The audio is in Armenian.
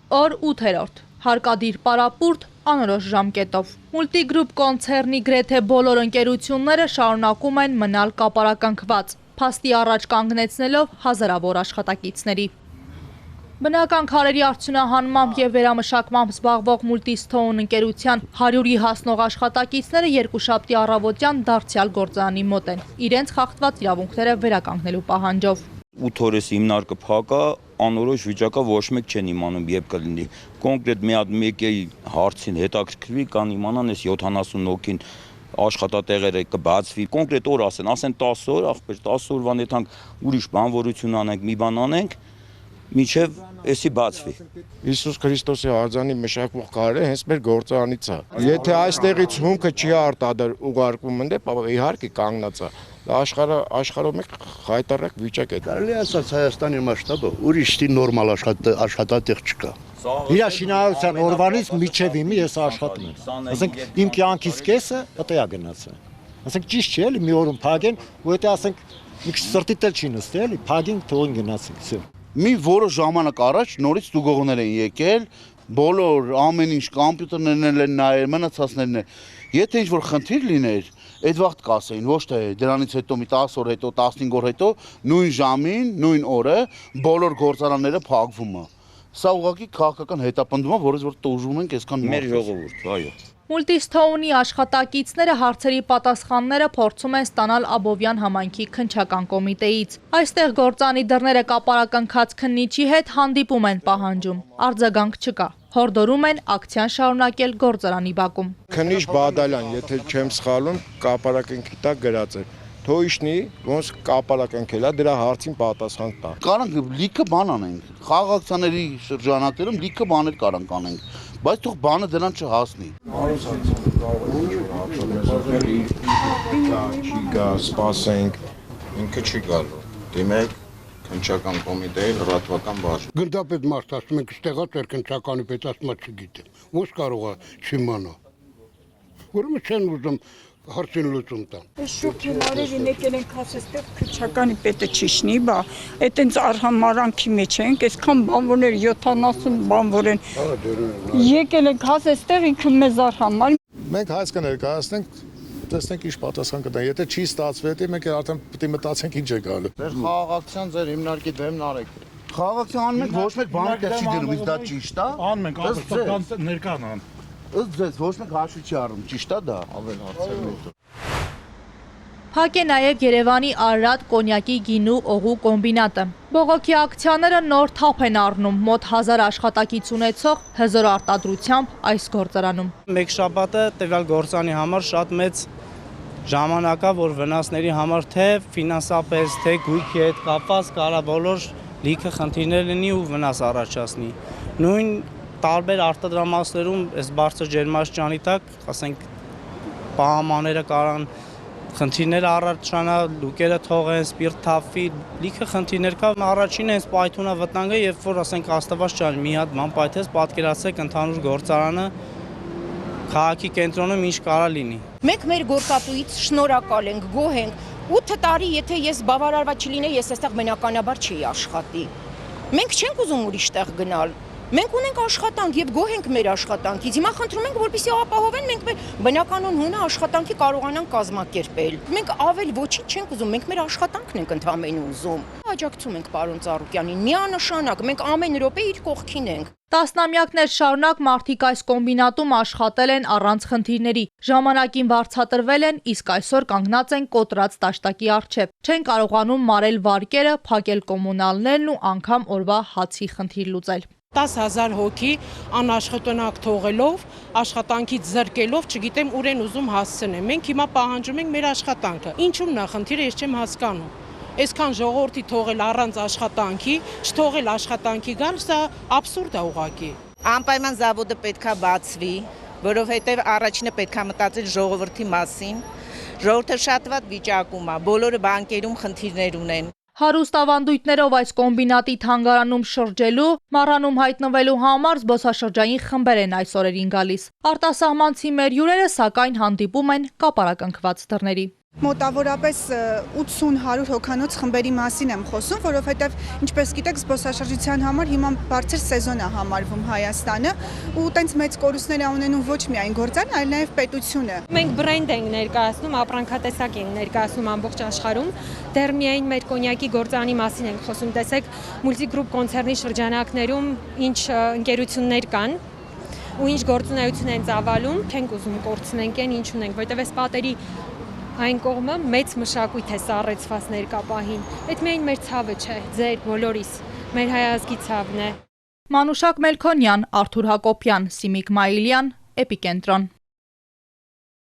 Օր 8-րդ, հարկադիր պարապուրտ անորոշ ժամկետով։ Մուլտիգրուպ կոնցերնի գրեթե բոլոր ընկերությունները շարունակում են մնալ կապարակնքված, փաստի առաջ կանգնեցնելով հազարավոր աշխատակիցների։ Բնական քարերի արդյունահանմամբ եւ վերամշակմամբ զբաղվող Multistone ընկերության 100-ի հասնող աշխատակիցները երկուշաբթի առավոտյան դարձյալ գործարանի մոտ են, իրենց խախտված իրավունքները վերականգնելու պահանջով։ 8 օրես հիմնարկը փակա, անորոշ վիճակա ոչ մեկ չեն իմանում երբ կլինի։ Կոնկրետ մի հատ մեկի հարցին հետաքրքրվի կան իմանան այս 70 հոգին աշխատատեղերը կբացվի։ Կոնկրետ օր ասեն 10 օր, ախպեր 10 օրվան եթանք ուրիշ բանվորություն անենք, մի բան անենք, միջև էսի բացվի։ Հիսուս Քրիստոսի արձանի մշակվող քարերը հենց մեր գործարանից է։ Եթե այստեղից հումքը չի արտադրել ուղարկվում ընդ, իհարկե կանգնած է։ Աշխարհում մեկ խայտարակ վիճակ է։ Կարելի ասած Հայաստանի մասշտաբը ուրիշի նորմալ աշխատատեղ չկա։ Իրա շինարարության օրվանից միջև իմի ես աշխատում եմ։ Ասենք իմ կյանքից կեսը ըտե է գնացել։ Ասենք ճիշտ չէ էլի մի օրում փագեն, ու եթե ասենք մի քիչ սրտի տել չի նստել, էլի փագին թողին գնացին, всё։ Մի որոշ ժամանակ առաջ նորից ստուգողներ են եկել, բոլոր ամեն ինչ կոմպյուտերներն են նայել, մնացածներն են։ Եթե ինչ-որ խնդիր լիներ, այդ վաղտ կասեին, ոչ թե դրանից հետո մի 10 օր հետո, 15 օր հետո, նույն ժամին, նույն օրը բոլոր գործարանները փակվում է։ Սա ուղղակի քաղաքական հետապնդում է, որից որ տուժում ենք այսքան մեր ժողովուրդ, այո։ Multistone-ի աշխատակիցները հարցերի պատասխանները փորձում են ստանալ Աբովյան համայնքի քննչական կոմիտեից։ Այստեղ գործանի դռները կապարակնքած քննիչի հետ հանդիպում են պահանջում։ Արձագանք չկա։ Հորդորում են ակցիան շարունակել գործարանի բակում։ Քննիչ Բադալյան, եթե չեմ սխալվում, կապարակնքի տակ գրած է։ Թոյիշնի ոնց կապարակնքել է, դրա հարցին պատասխան տա։ Կարանք լիքը բան անենք։ Խաղաղությունների շրջանակներում լիքը բաներ կարանք անենք, բայց թող բանը դրան չհասնի։ Չի գա, սպասենք, ինքը չի գալու։ Դիմեք քննչական կոմիտեի լրատվական բաժին։ Գնդապետ մարդ ասում ենք ստեղած էր քննչականի պետ ասում է չգիտեմ։ Ոնց կարող է չիմանա։ Ուրեմն չեն ուզում հարցին լուծում տան։ Այս շոկինարերին եկել ենք ասստեղ քննչականի պետը ճիշնի, բա այտենց արհամարանքի մեջ ենք, այսքան բանվորներ 70 բանվոր են։ Եկել ենք ասստեղ ինքը մեզ արհամար։ Մենք հայց կներկայացնենք, տեսնենք ինչ պատասխան կտա։ Եթե չի ստացվի, դե մենք արդեն պետք է մտածենք ինչ է գալու։ Ձեր խաղաղության ձեր հիմնարկի դեմն արեք։ Խաղաղության անում եք ոչ մեկ բանը դեռ չի դնում, իսկ դա ճիշտ է։ Անում ենք, ապստական ներկան ան։ Ըստ ձեզ ոչ մեկ հաշվի չի առնում, ճիշտ է դա։ Ավել հարցերն է։ Փակ է նաև Երևանի Արարատ կոնյակի գինու օղու կոմբինատը։ Բողոքի ակցիաները նոր թափ են առնում մոտ 1000 աշխատակից ունեցող հզոր արտադրությամբ այս գործարանում։ Մեկ շաբաթը տվյալ գործարանի համար շատ մեծ ժամանակա, որ վնասների համար թե ֆինանսապես, թե գույքի հետ կապված կարա բոլոր լիքը խնդիրներ լինի ու վնաս առաջացնի։ Նույն տարբեր արտադրամասերում այս բարձր ջերմաստիճանի տակ, ասենք, պահամանները կարան խնդիրներ առաջանա, լուկերը թողեն, սպիրտ թափվի, լիքը խնդիրներ կա։ Առաջինը հենց պայթունա վտանգը, երբ որ ասենք աստված չանի, մի հատ ման պայթես, պատկերացրեք ընդհանուր գործարանը քաղաքի կենտրոնում ինչ կարա լինի։ Մենք մեր գործատուից շնորհակալ ենք, գոհ ենք։ 8 տարի եթե ես բավարարված չլինեի, ես այստեղ բնականաբար չի աշխատի։ Մենք չենք ուզում ուրիշ տեղ գնալ։ Մենք ունենք աշխատանք եւ գոհ ենք մեր աշխատանքից։ Հիմա խնդրում ենք, որպեսզի ապահովեն, մենք մեր բնականon հունը աշխատանքի կարողանանք կազմակերպել։ Մենք ավել ոչինչ չենք ուզում, մենք մեր աշխատանքն ենք ընդհանրապես ուզում։ Աջակցում ենք պարոն Ծառուկյանին, միանշանակ, մենք ամեն րոպե իր կողքին ենք։ Տասնամյակներ շարունակ մարդիկ այս կոմբինատում աշխատել են առանց խնդիրների, ժամանակին վարձատրվել են, իսկ այսօր կանգնած են կոտրած տաշտակի առջև։ Չեն կարողանում մարել վարկերը, փակել կոմունալներն ու անգամ օրվա հացի խնդիր լուծել։ 10,000 հոգի անաշխատանակ թողելով, աշխատանքից զրկելով, չգիտեմ ուր են ուզում հասցնեն։ Մենք հիմա պահանջում ենք մեր աշխատանքը։ Ինչու՞մն է խնդիրը, ես չեմ հասկանում։ Այսքան ժողովրդի թողել առանց աշխատանքի, չթողել աշխատանքի գալ, սա աբսուրդ է ուղղակի։ Անպայման զավոդը պետքա բացվի, որովհետև առաջինը պետքա մտածել ժողովրդի մասին։ Ժողովուրդը շատ վատ վիճակում է, բոլորը բանկերում խնդիրներ ունեն։ Հարուստ ավանդույթներով այս կոմբինատի թանգարանում շրջելու, մառանում հայտնվելու համար զբոսաշրջային խմբեր են այս օրերին գալիս։ Արտասահմանցի մեր հյուրերը սակայն հանդիպում են կապարակնքված դռների։ Մոտավորապես 80-100 հոգանոց խմբերի մասին եմ խոսում, որովհետև ինչպես գիտեք, զբոսաշրջության համար հիմա բարձր սեզոն է համարվում Հայաստանը, ու տենց մեծ կորուստներ ունենում ոչ միայն գործարանը, այլ նաև պետությունը։ Մենք բրենդ ենք ներկայացնում, ապրանքատեսակ ենք ներկայացնում ամբողջ աշխարհում։ Դեռ միայն մեր կոնյակի գործարանի մասին ենք խոսում։ Տեսեք, Multigroup կոնցեռնի շրջանակներում ինչ ընկերություններ կան ու ինչ գործունեություն են ծավալում, չենք ուզում կորցնենք այն ինչ ունենք, որովհետև այս պատերի այն կողմը մեծ մշակույթ է սառեցված ներկա պահին։ Այդ միայն մեր ցավը չէ, ձեր բոլորիս, մեր հայազգի ցավն է։ Մանուշակ Մելքոնյան, Արթուր Հակոբյան, Սիմիկ Մայիլյան, Էպիկենտրոն։